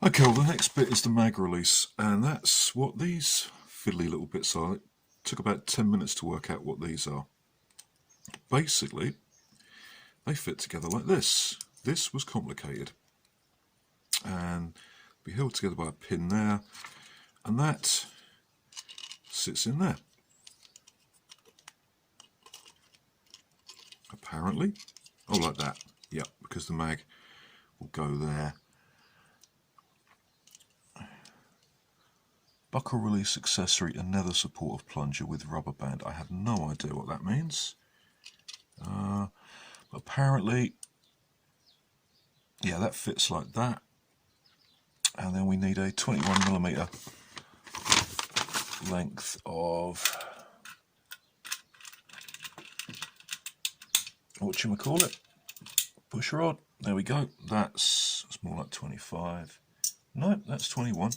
Okay, well the next bit is the mag release, and that's what these fiddly little bits are. It took about 10 minutes to work out what these are. Basically, they fit together like this. This was complicated, and be held together by a pin there, and that sits in there. Apparently. Oh, like that. Yep, because the mag will go there. Buckle release accessory and nether supportive plunger with rubber band. I have no idea what that means. But apparently, yeah, that fits like that. And then we need a 21mm length of, whatchamacallit, push rod. There we go. That's more like 25. No, that's 21.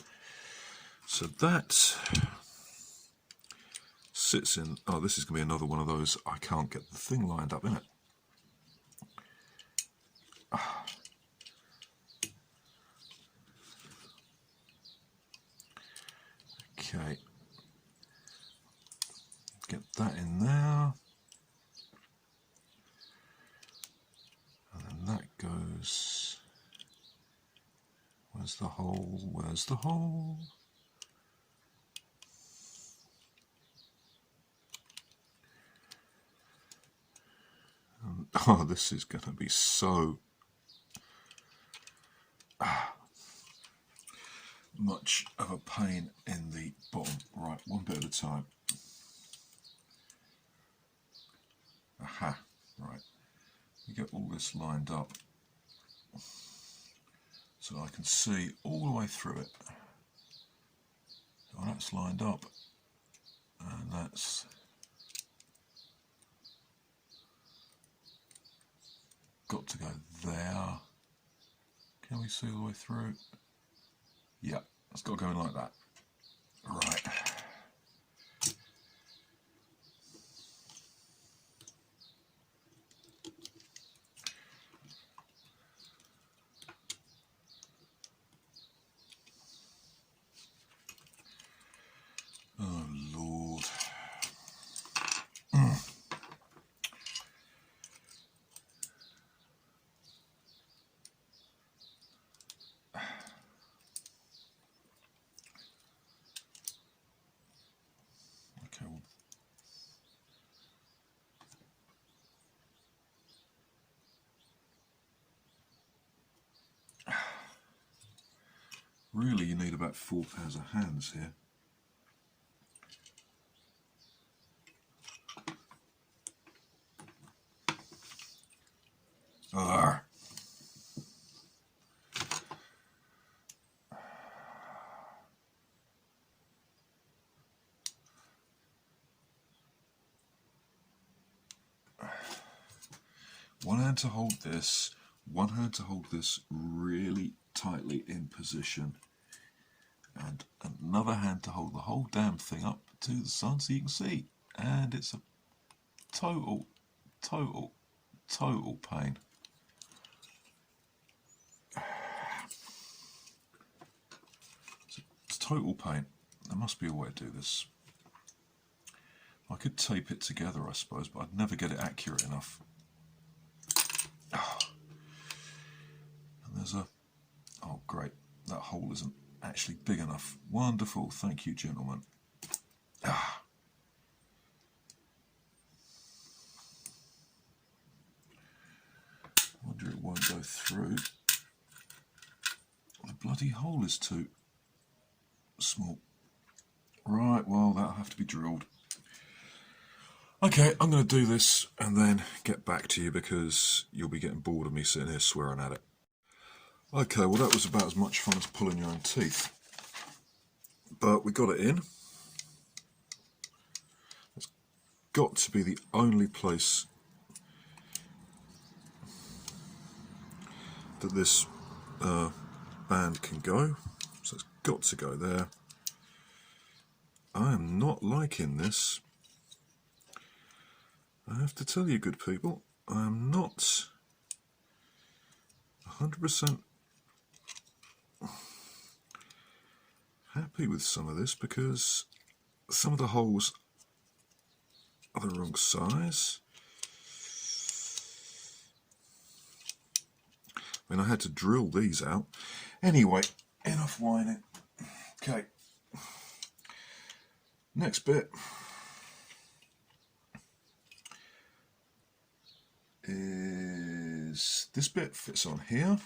So that sits in. Oh, this is going to be another one of those. I can't get the thing lined up, innit? Okay. Get that in there. And then that goes. Where's the hole? Where's the hole? Oh, this is going to be so much of a pain in the bottom. Right, one bit at a time. Aha, right. You get all this lined up so I can see all the way through it. So that's lined up, and that's got to go there. Can we see all the way through? Yeah, it's got to go in like that. Right. Oh, Lord. Okay, well, really you need about 4 pairs of hands here. Arrgh. One hand to hold this, one hand to hold this really tightly in position, and another hand to hold the whole damn thing up to the sun so you can see. And it's a total pain. It's total pain. There must be a way to do this. I could tape it together, I suppose, but I'd never get it accurate enough. And there's a... oh, great. That hole isn't actually big enough. Wonderful. Thank you, gentlemen. Wonder it won't go through. The bloody hole is too small. Right, well, that'll have to be drilled. Okay, I'm going to do this and then get back to you because you'll be getting bored of me sitting here swearing at it. Okay, well that was about as much fun as pulling your own teeth. But we got it in. It's got to be the only place that this band can go. So it's got to go there. I am not liking this. I have to tell you, good people, I am not 100%. happy with some of this because some of the holes are the wrong size. I mean, I had to drill these out. Anyway, enough whining. Okay. Next bit is this bit fits on here.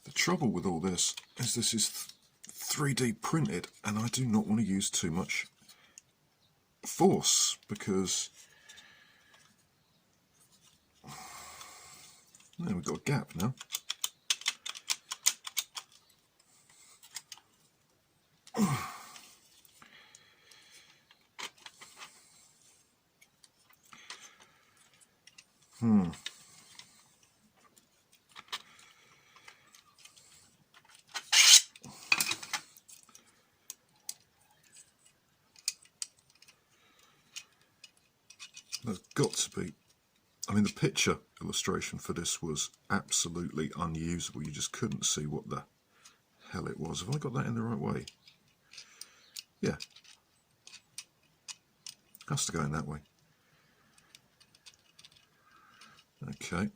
The trouble with all this is 3D printed, and I do not want to use too much force because there we've got a gap now. There's got to be, I mean, the picture illustration for this was absolutely unusable. You just couldn't see what the hell it was. Have I got that in the right way? Yeah. Has to go in that way. Okay.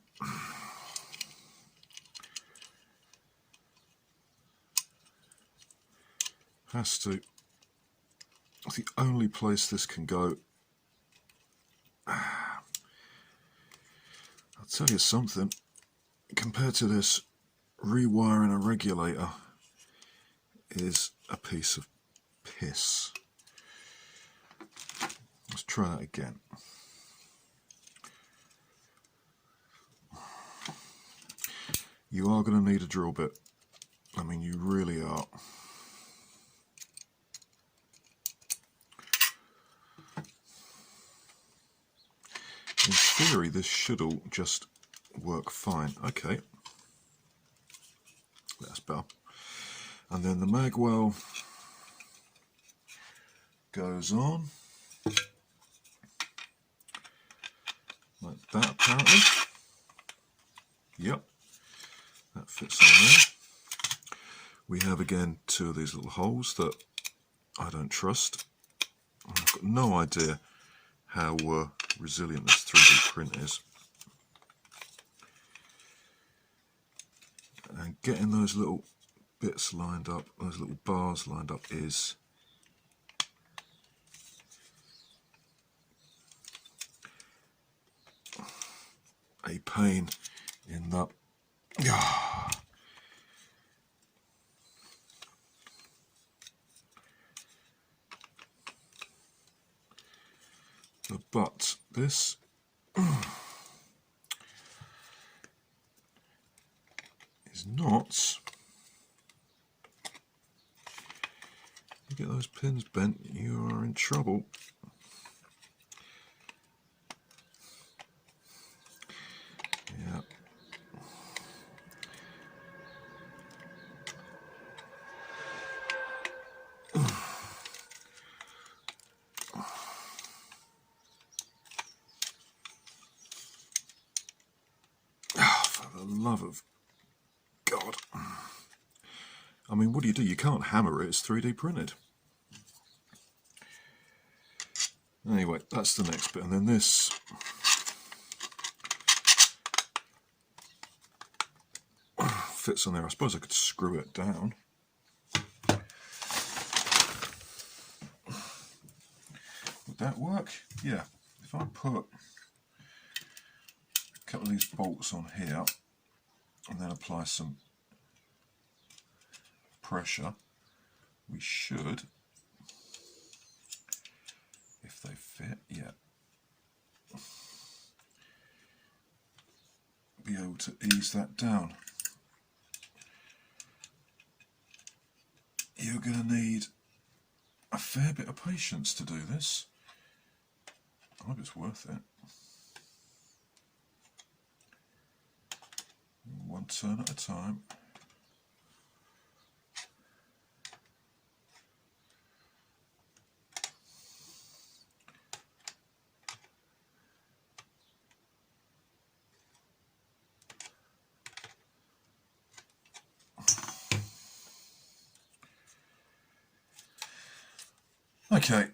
Has to. The only place this can go. I'll tell you something. Compared to this, rewiring a regulator is a piece of piss. Let's try that again. You are going to need a drill bit. I mean, you really are. In theory, this should all just work fine. Okay. That's better. And then the mag well goes on. Like that, apparently. Yep. That fits on there. We have, again, two of these little holes that I don't trust. I've got no idea how resilient this 3D print is. And getting those little bits lined up, those little bars lined up is a pain in the... But this is not. You get those pins bent, you are in trouble. Yeah. For the love of God. I mean, what do? You can't hammer it, it's 3D printed. Anyway, that's the next bit. And then this fits on there. I suppose I could screw it down. Would that work? Yeah. If I put a couple of these bolts on here and then apply some pressure, we should, if they fit, yeah, be able to ease that down. You're going to need a fair bit of patience to do this. I hope it's worth it. One turn at a time. Okay,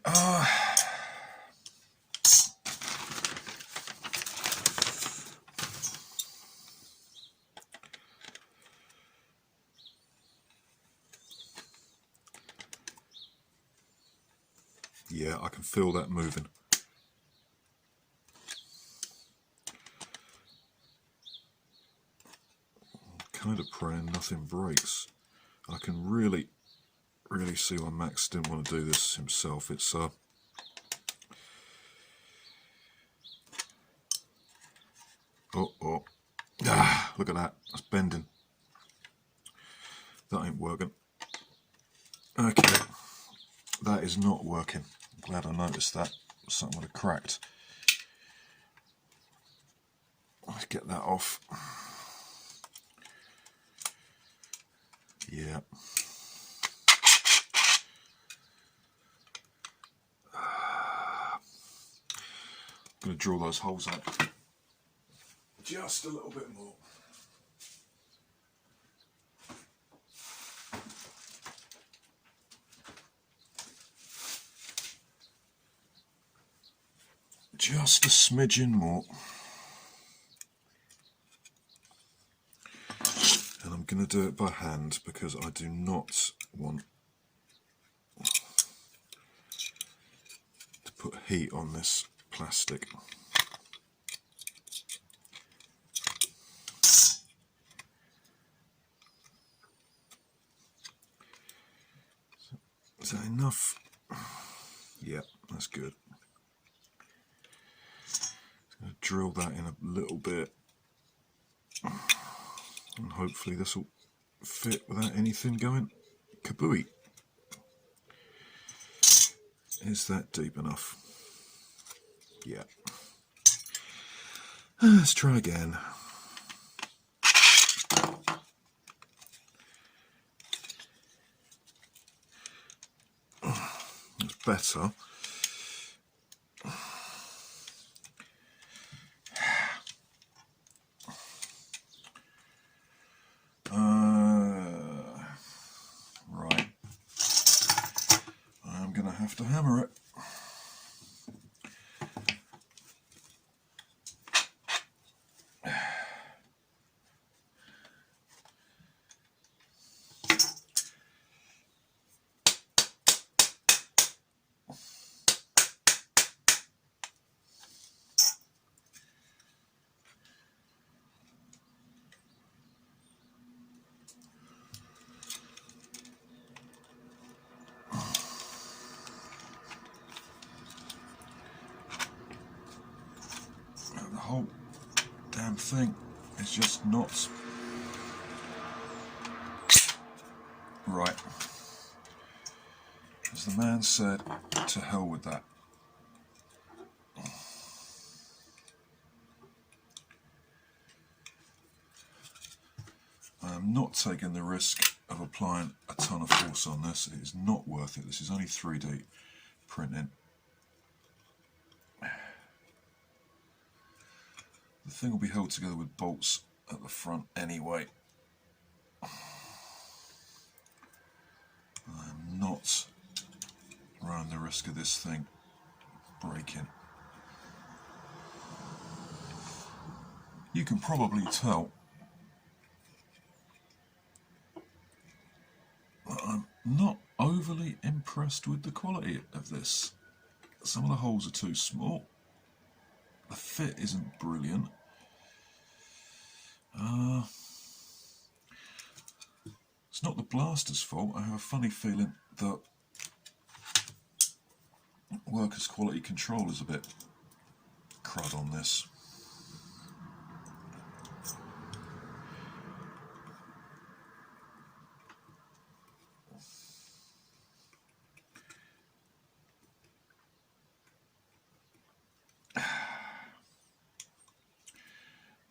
yeah, I can feel that moving. Kind of praying nothing breaks. I can really see why Max didn't want to do this himself. It's oh, look at that. That's bending. That ain't working. Okay, that is not working. I'm glad I noticed that. Something would have cracked. Let's get that off. Yeah. I'm going to drill those holes out just a little bit more. Just a smidgen more. And I'm going to do it by hand because I do not want to put heat on this plastic. Is that enough? Yeah, that's good. Just going to drill that in a little bit. And hopefully this will fit without anything going kabooey. Is that deep enough? Yeah. Let's try again. It's better. Right. I'm going to have to hammer it. The whole damn thing is just not right. As the man said, to hell with that. I am not taking the risk of applying a ton of force on this. It is not worth it. This is only 3D printing. The thing will be held together with bolts at the front anyway. I'm not running the risk of this thing breaking. You can probably tell that I'm not overly impressed with the quality of this. Some of the holes are too small. The fit isn't brilliant. It's not the blaster's fault. I have a funny feeling that workers' quality control is a bit crud on this.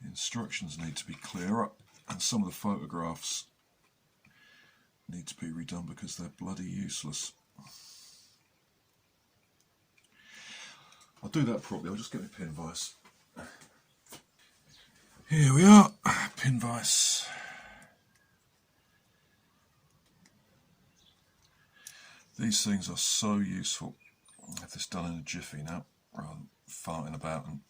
The instructions need to be clearer, and some of the photographs need to be redone because they're bloody useless. I'll do that properly. I'll just get my pin vise. Here we are, pin vise. These things are so useful I'll have this done in a jiffy now, rather than farting about and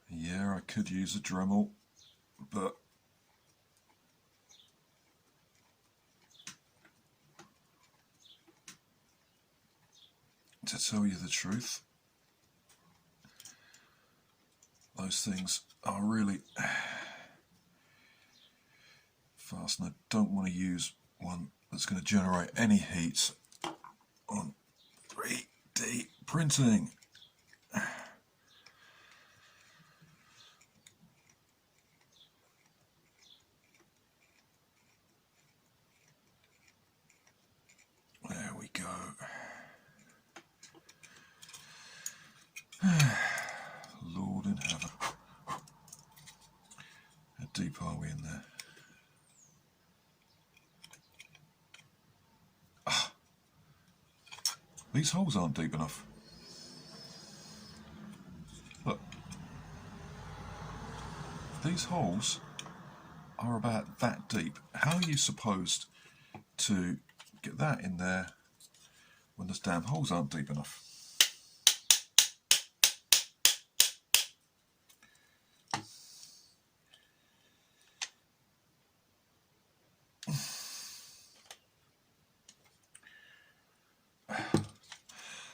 yeah, I could use a Dremel, but to tell you the truth, those things are really fast, and I don't want to use one that's going to generate any heat on 3D printing. There we go. Lord in heaven. How deep are we in there? These holes aren't deep enough. Look. These holes are about that deep. How are you supposed to get that in there when those damn holes aren't deep enough?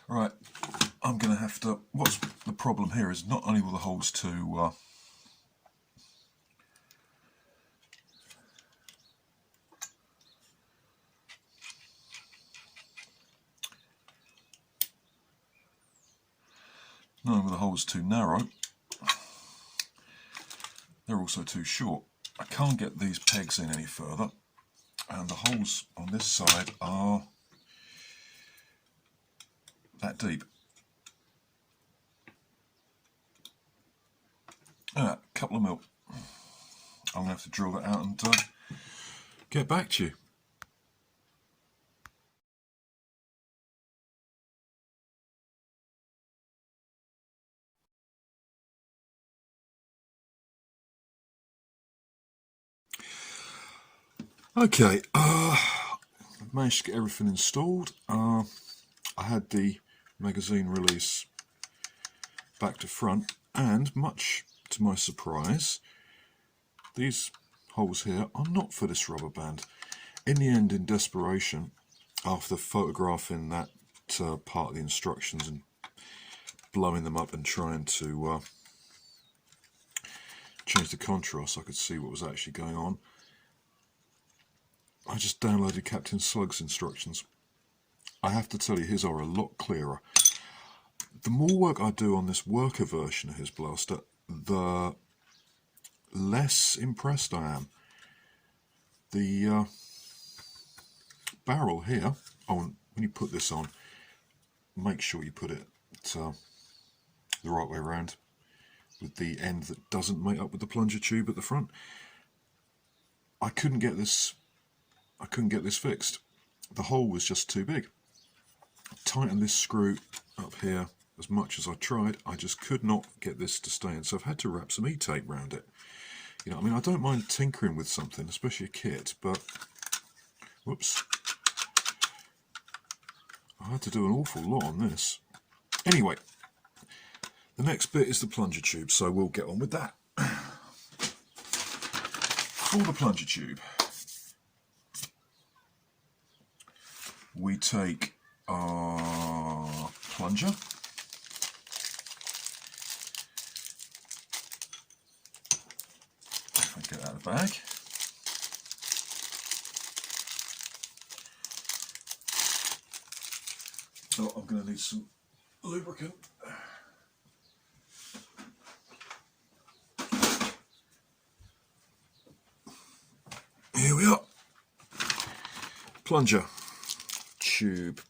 Right, I'm going to have to... What's the problem here is not only will the holes to... not only will the holes too narrow, they're also too short. I can't get these pegs in any further, and the holes on this side are that deep. A couple of mil. I'm going to have to drill that out and get back to you. Okay, I've managed to get everything installed. I had the magazine release back to front, and much to my surprise, these holes here are not for this rubber band. In the end, in desperation, after photographing that part of the instructions and blowing them up and trying to change the contrast so I could see what was actually going on, I just downloaded Captain Slug's instructions. I have to tell you, his are a lot clearer. The more work I do on this worker version of his blaster, the less impressed I am. The barrel here, when you put this on, make sure you put it the right way around, with the end that doesn't mate up with the plunger tube at the front. I couldn't get this fixed. The hole was just too big. Tighten this screw up here as much as I tried, I just could not get this to stay in, so I've had to wrap some E-tape around it. You know, I mean, I don't mind tinkering with something, especially a kit, but whoops, I had to do an awful lot on this. Anyway, the next bit is the plunger tube, so we'll get on with that. For the plunger tube, we take our plunger, if I get out of the bag, so I'm going to need some lubricant. Here we are. Plunger tube.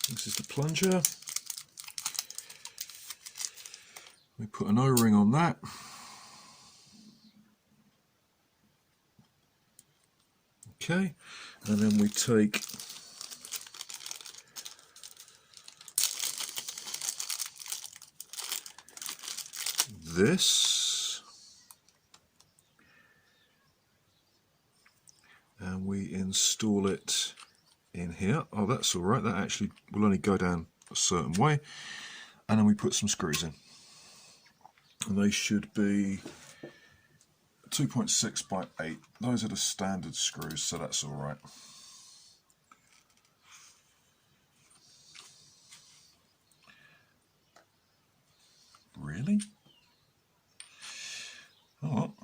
This is the plunger. We put an O-ring on that. Okay, and then we take this and we install it in here. Oh, that's all right. That actually will only go down a certain way. And then we put some screws in. And they should be 2.6 by 8. Those are the standard screws, so that's all right. Really? Oh, well.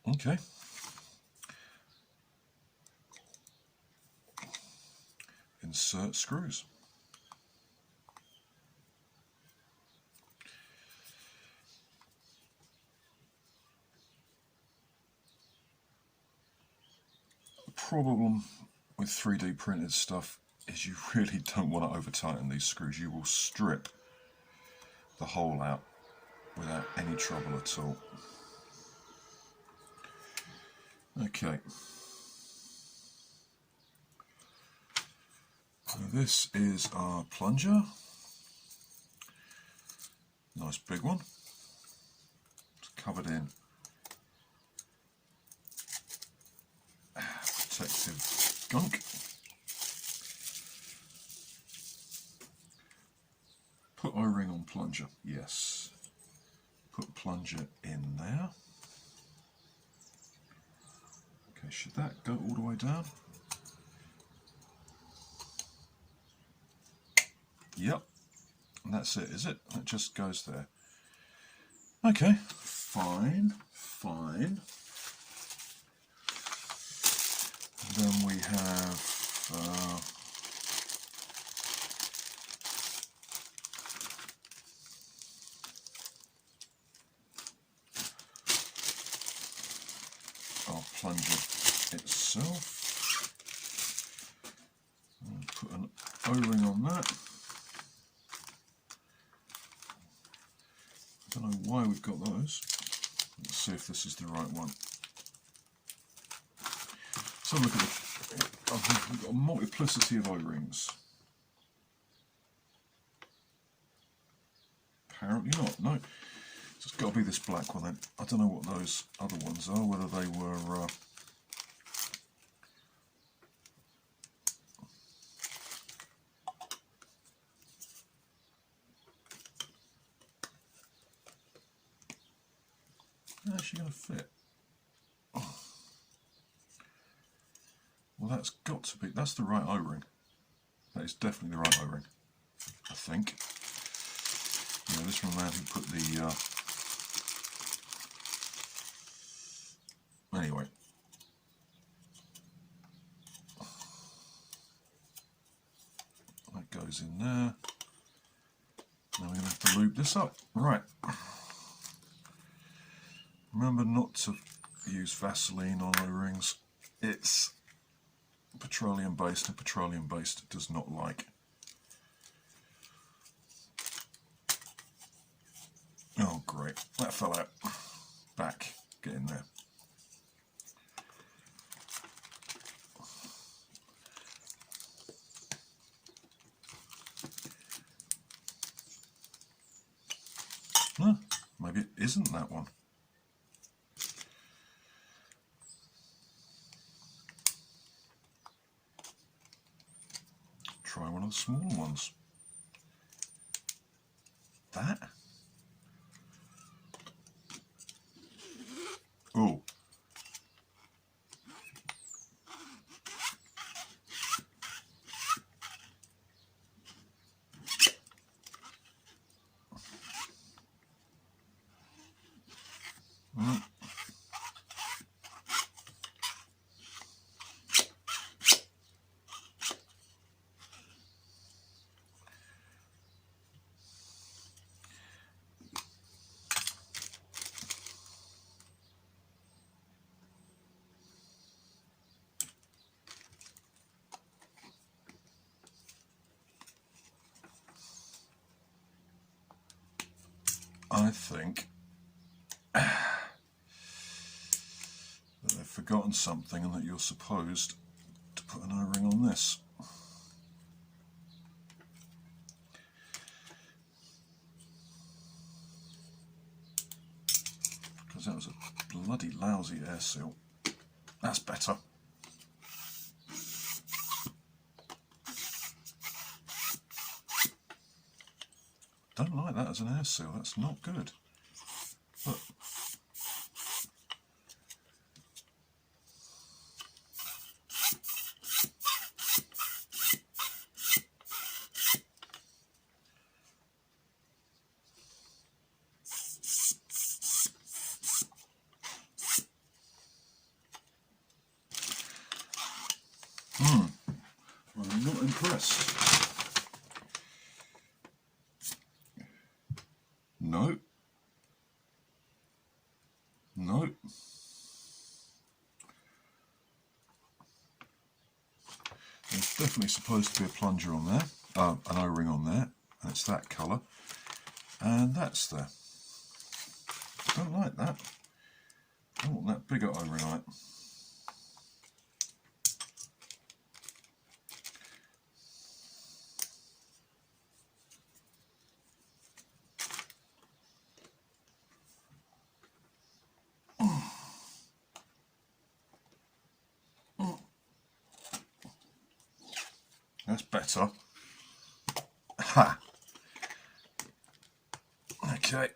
Okay. Insert screws. The problem with 3D printed stuff is you really don't want to over tighten these screws. You will strip the hole out without any trouble at all. Okay. So this is our plunger. Nice big one. It's covered in protective gunk. Put O-ring on plunger. Yes. Put plunger in there. Okay, should that go all the way down? Yep. And that's it, is it? It just goes there. Okay, fine, fine. And then we have our plunger itself. And put an O-ring on that. I don't know why we've got those. Let's see if this is the right one. So look at it. We've got a multiplicity of O-rings. Apparently not. No. It's got to be this black one then. I don't know what those other ones are, whether they were actually going to fit. Oh. Well, that's got to be, that's the right O-ring. That is definitely the right O-ring, I think. Yeah, this one man who put the anyway. That goes in there. Now we're going to have to lube this up. Right. Remember not to use Vaseline on O-rings. It's petroleum based, and petroleum based does not like. Oh great, that fell out. Back, get in there. Huh, maybe it isn't that one. Try one of the smaller ones. That? Oh. I think that they've forgotten something and that you're supposed to put an O-ring on this. because that was a bloody lousy air seal. That's better. Don't like that as an air seal, that's not good. But I'm not impressed. No. No. There's definitely supposed to be a plunger on there, an O-ring on there, and it's that colour, and that's there. Don't like that. I want that bigger O-ring on it. That's better. Ha! Okay.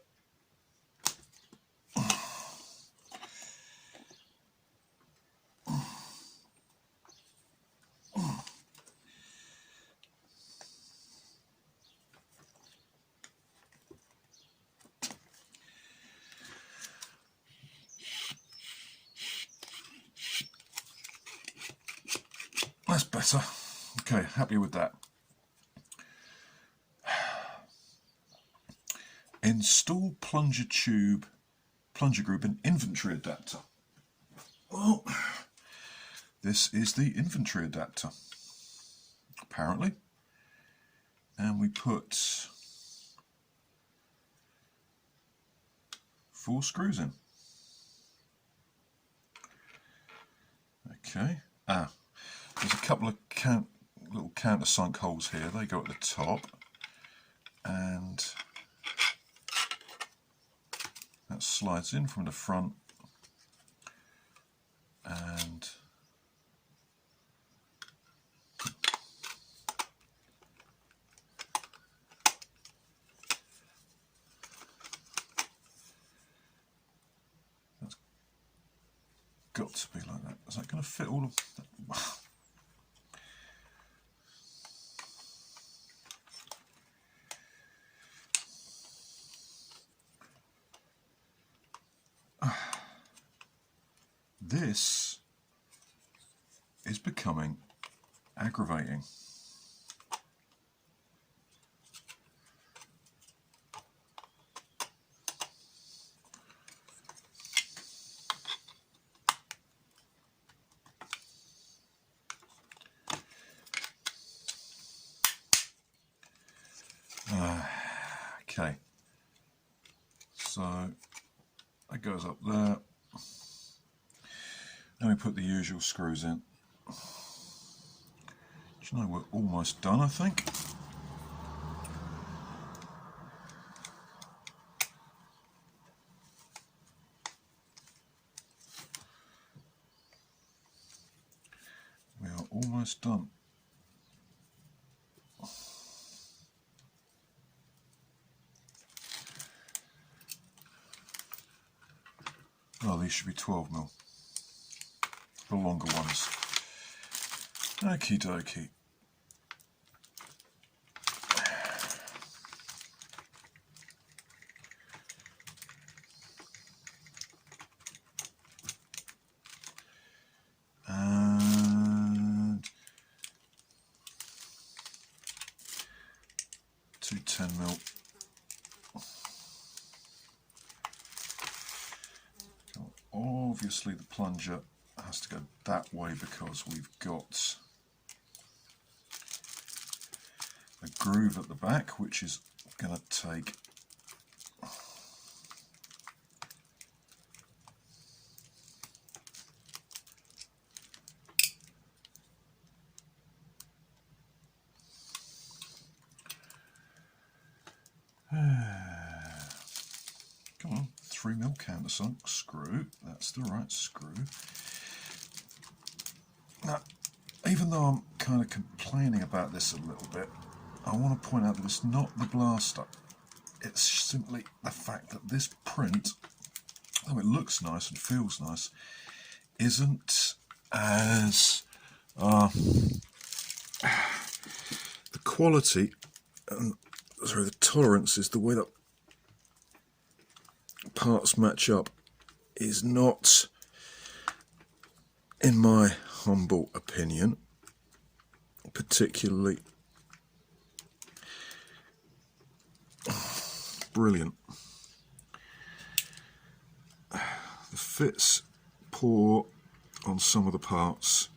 That's better. Okay, happy with that. Install plunger group and inventory adapter. Well, this is the inventory adapter, apparently. And we put 4 screws in. Okay. There's a couple of little countersunk holes here. They go at the top, and that slides in from the front, and that's got to be like that. Is that going to fit all of that? This is becoming aggravating. Okay, so that goes up there. Then we put the usual screws in. Do you know, we're almost done, I think. We are almost done. Oh, these should be 12mm. The longer ones. Okie dokie. And 2 10mm. Obviously the plunger has to go that way because we've got a groove at the back, which is going to take come on, 3mm countersunk screw. That's the right screw. Now, even though I'm kind of complaining about this a little bit, I want to point out that it's not the blaster. It's simply the fact that this print, though it looks nice and feels nice, isn't as the quality and the tolerances, the way that parts match up, is not, in my humble opinion, particularly brilliant. The fit's poor on some of the parts,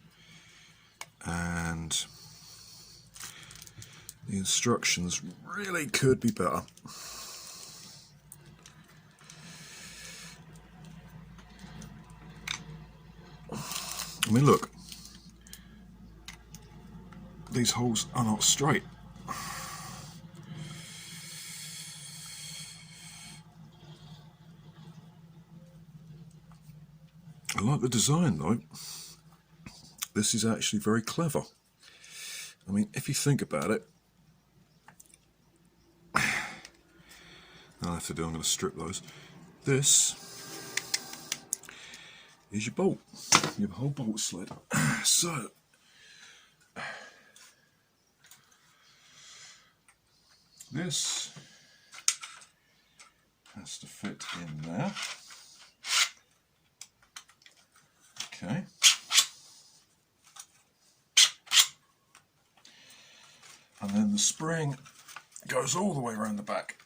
and the instructions really could be better. I mean, look, these holes are not straight. I like the design though. This is actually very clever. I mean, if you think about it, I'll have to do, I'm going to strip those. This is your bolt. You have a whole bolt sled. So, this has to fit in there. Okay. And then the spring goes all the way around the back.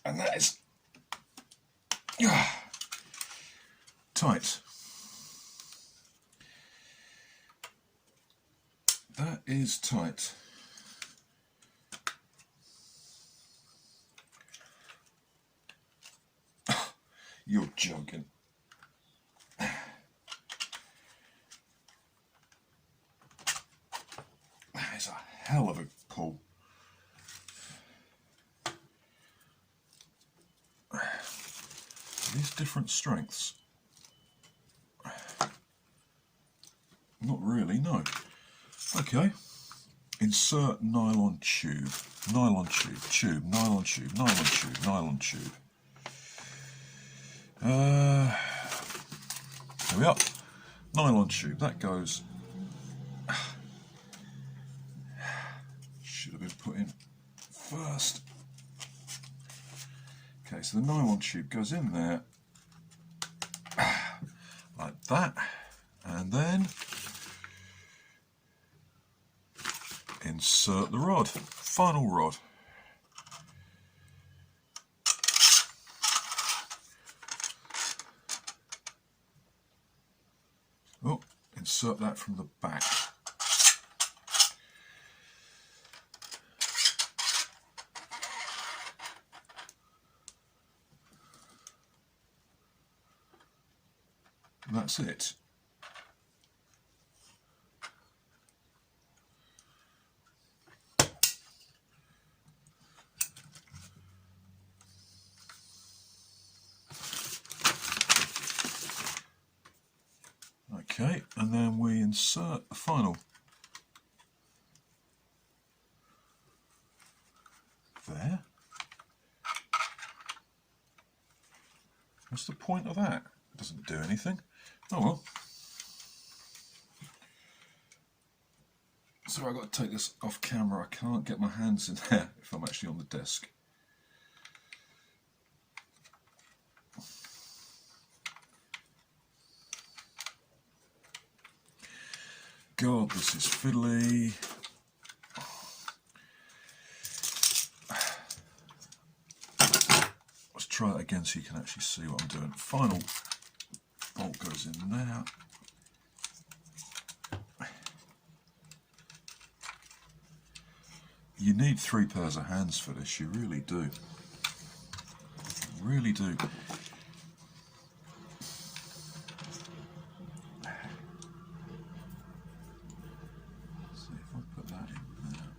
And that is tight. That is tight. You're joking. That is a hell of a pull. These different strengths? Not really, no. Okay. Insert nylon tube. Nylon tube, tube, nylon tube, nylon tube, nylon tube. There we are. Nylon tube, that goes. Should have been put in first. Okay, so the nylon tube goes in there like that, and then insert the rod, final rod. Oh, insert that from the back. And that's it. Okay, and then we insert the final. There. What's the point of that? It doesn't do anything. Oh well. So I've got to take this off camera. I can't get my hands in there if I'm actually on the desk. God, this is fiddly. Let's try it again so you can actually see what I'm doing. Final bolt goes in there. You need 3 pairs of hands for this, you really do. You really do. See if I put that in there.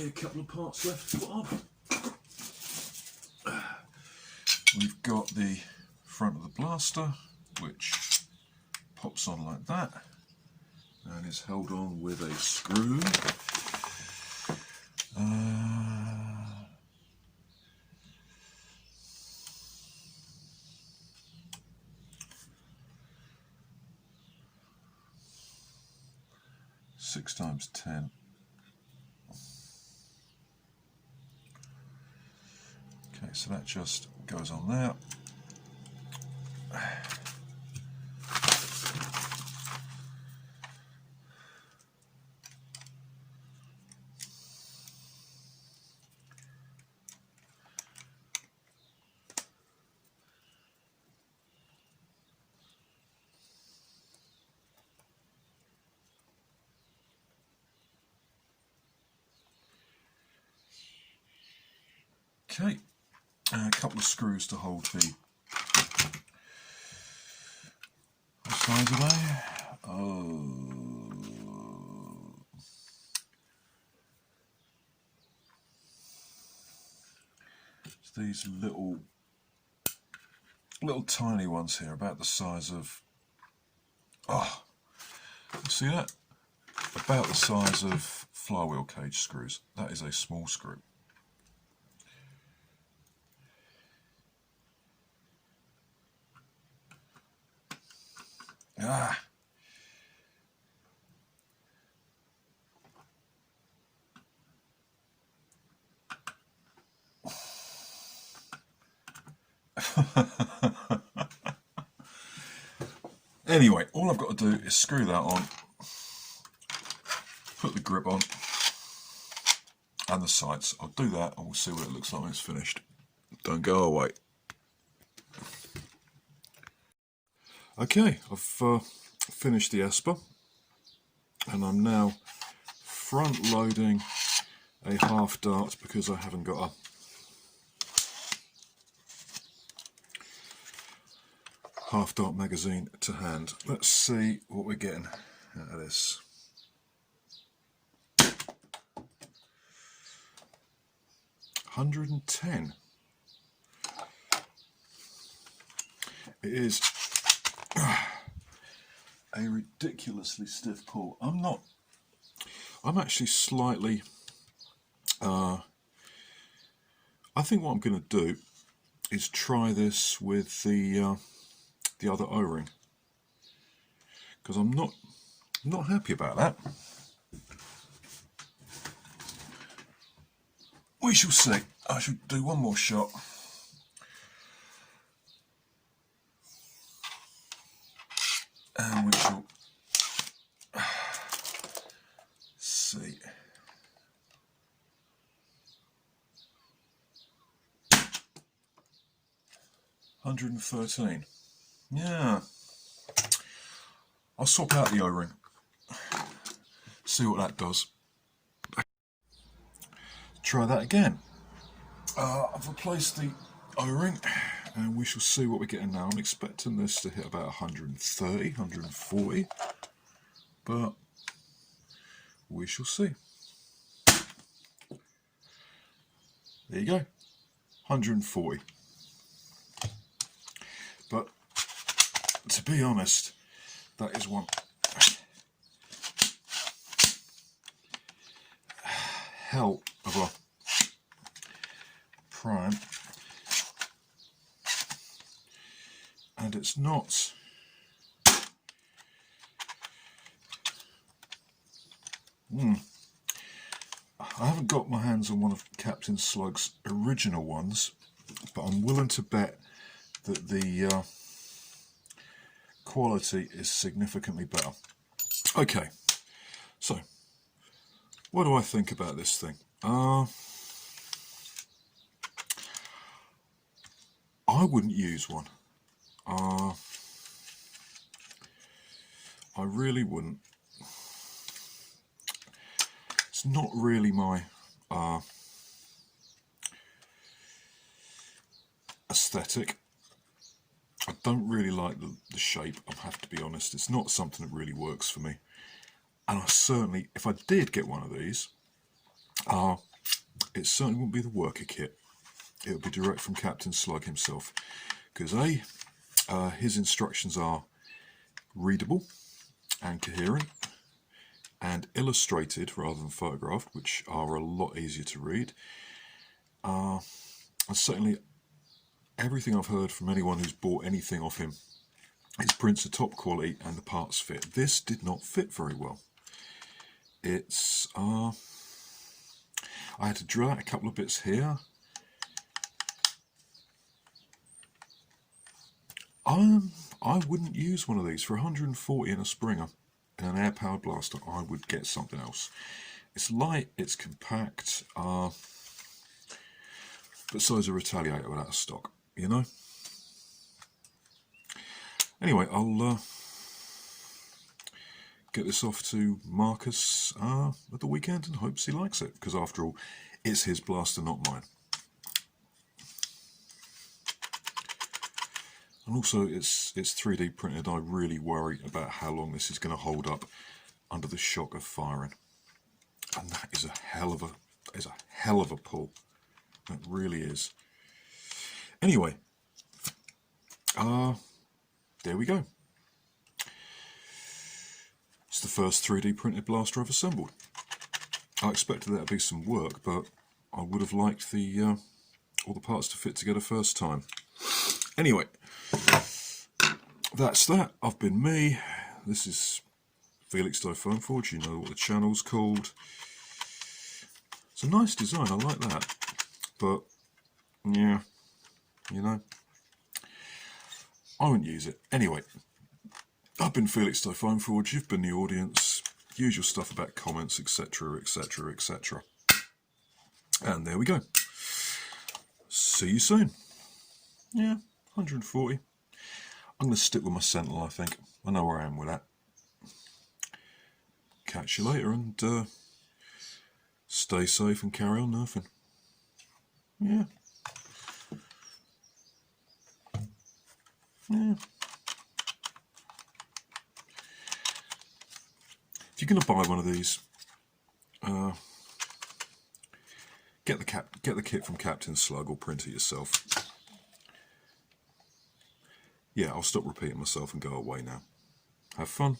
only a couple of parts left to put on. We've got the front of the blaster, which pops on like that and is held on with a screw. 6 times 10. Okay, so that just goes on there. Okay, a couple of screws to hold the sides of there. It's these little tiny ones here, about the size of, you see that? About the size of flywheel cage screws. That is a small screw. Anyway, all I've got to do is screw that on, put the grip on, and the sides. I'll do that and we'll see what it looks like when it's finished. Don't go away. Okay, I've finished the Esper, and I'm now front loading a half dart because I haven't got a half dart magazine to hand. Let's see what we're getting out of this. $110. It is a ridiculously stiff pull. I'm actually slightly, I think what I'm going to do is try this with the other O-ring, because I'm not happy about that. We shall see. I shall do one more shot. And we shall see. $113. Yeah. I'll swap out the O-ring. See what that does. Try that again. I've replaced the O-ring and we shall see what we're getting now. I'm expecting this to hit about 130, 140, but we shall see. There you go, 140. But to be honest, that is one hell of a prime, and it's not I haven't got my hands on one of Captain Slug's original ones, but I'm willing to bet that the quality is significantly better. Okay, so what do I think about this thing? I wouldn't use one. I really wouldn't. It's not really my aesthetic. I don't really like the shape, I have to be honest. It's not something that really works for me. And I certainly, if I did get one of these, it certainly wouldn't be the worker kit. It would be direct from Captain Slug himself, because his instructions are readable and coherent and illustrated rather than photographed, which are a lot easier to read. And certainly everything I've heard from anyone who's bought anything off him, his prints are top quality and the parts fit. This did not fit very well. It's I had to drill out a couple of bits here. I wouldn't use one of these for 140 in a Springer. In an air-powered blaster, I would get something else. It's light, it's compact, but so is a Retaliator without a stock, you know? Anyway, I'll get this off to Marcus at the weekend and hopes he likes it, because after all, it's his blaster, not mine. And also, it's 3D printed. I really worry about how long this is going to hold up under the shock of firing. And that is a hell of a pull. That really is. Anyway, there we go. It's the first 3D printed blaster I've assembled. I expected there to be some work, but I would have liked all the parts to fit together first time. Anyway, that's that. I've been me. This is Felix Phone Forge. You know what the channel's called. It's a nice design. I like that. But, yeah, you know, I wouldn't use it. Anyway, I've been Felix Phone Forge. You've been the audience. Usual stuff about comments, etc., etc., etc. And there we go. See you soon. Yeah. 140. I'm going to stick with my Sentinel, I think. I know where I am with that. Catch you later and stay safe and carry on nerfing. Yeah. Yeah. If you're going to buy one of these, get the kit from Captain Slug or print it yourself. Yeah, I'll stop repeating myself and go away now. Have fun.